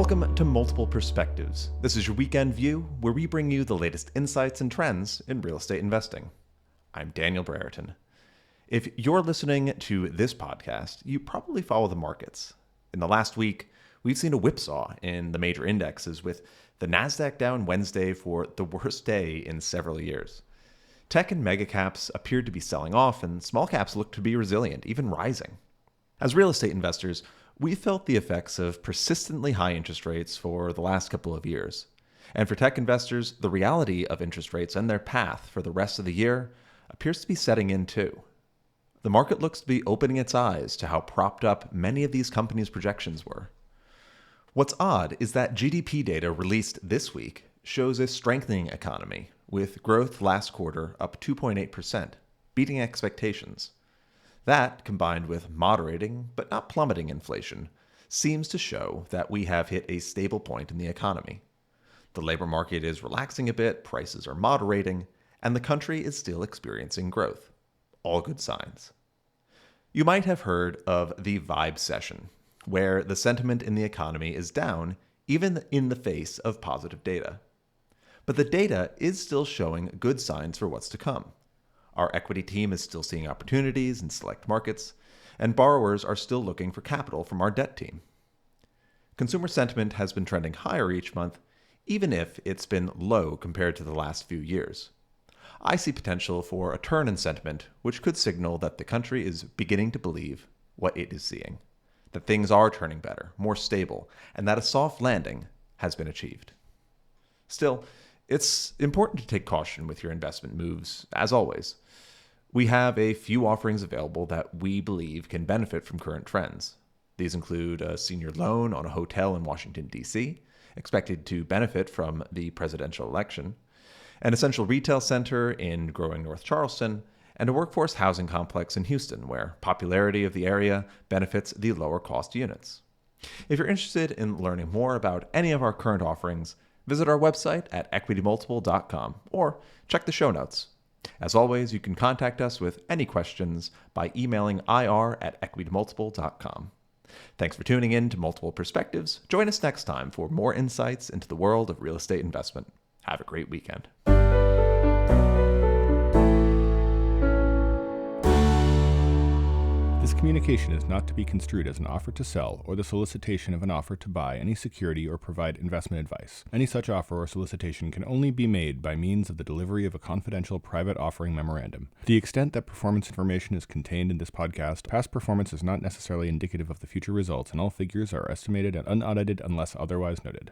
Welcome to Multiple Perspectives. This is your weekend view where we bring you the latest insights and trends in real estate investing. I'm Daniel Brereton. If you're listening to this podcast, you probably follow the markets. In the last week, we've seen a whipsaw in the major indexes, with the Nasdaq down Wednesday for the worst day in several years. Tech and megacaps appeared to be selling off, and small caps looked to be resilient, even rising. As real estate investors, we felt the effects of persistently high interest rates for the last couple of years. And for tech investors, the reality of interest rates and their path for the rest of the year appears to be setting in too. The market looks to be opening its eyes to how propped up many of these companies' projections were. What's odd is that GDP data released this week shows a strengthening economy, with growth last quarter up 2.8%, beating expectations. That, combined with moderating but not plummeting inflation, seems to show that we have hit a stable point in the economy. The labor market is relaxing a bit, prices are moderating, and the country is still experiencing growth. All good signs. You might have heard of the vibe session, where the sentiment in the economy is down even in the face of positive data. But the data is still showing good signs for what's to come. Our equity team is still seeing opportunities in select markets, and borrowers are still looking for capital from our debt team. Consumer sentiment has been trending higher each month, even if it's been low compared to the last few years. I see potential for a turn in sentiment, which could signal that the country is beginning to believe what it is seeing, that things are turning better, more stable, and that a soft landing has been achieved. Still, it's important to take caution with your investment moves, as always. We have a few offerings available that we believe can benefit from current trends. These include a senior loan on a hotel in Washington, D.C., expected to benefit from the presidential election, an essential retail center in growing North Charleston, and a workforce housing complex in Houston, where popularity of the area benefits the lower cost units. If you're interested in learning more about any of our current offerings, visit our website at EquityMultiple.com or check the show notes. As always, you can contact us with any questions by emailing ir@EquityMultiple.com. Thanks for tuning in to Multiple Perspectives. Join us next time for more insights into the world of real estate investment. Have a great weekend. This communication is not to be construed as an offer to sell or the solicitation of an offer to buy any security or provide investment advice. Any such offer or solicitation can only be made by means of the delivery of a confidential private offering memorandum. To the extent that performance information is contained in this podcast, past performance is not necessarily indicative of the future results, and all figures are estimated and unaudited unless otherwise noted.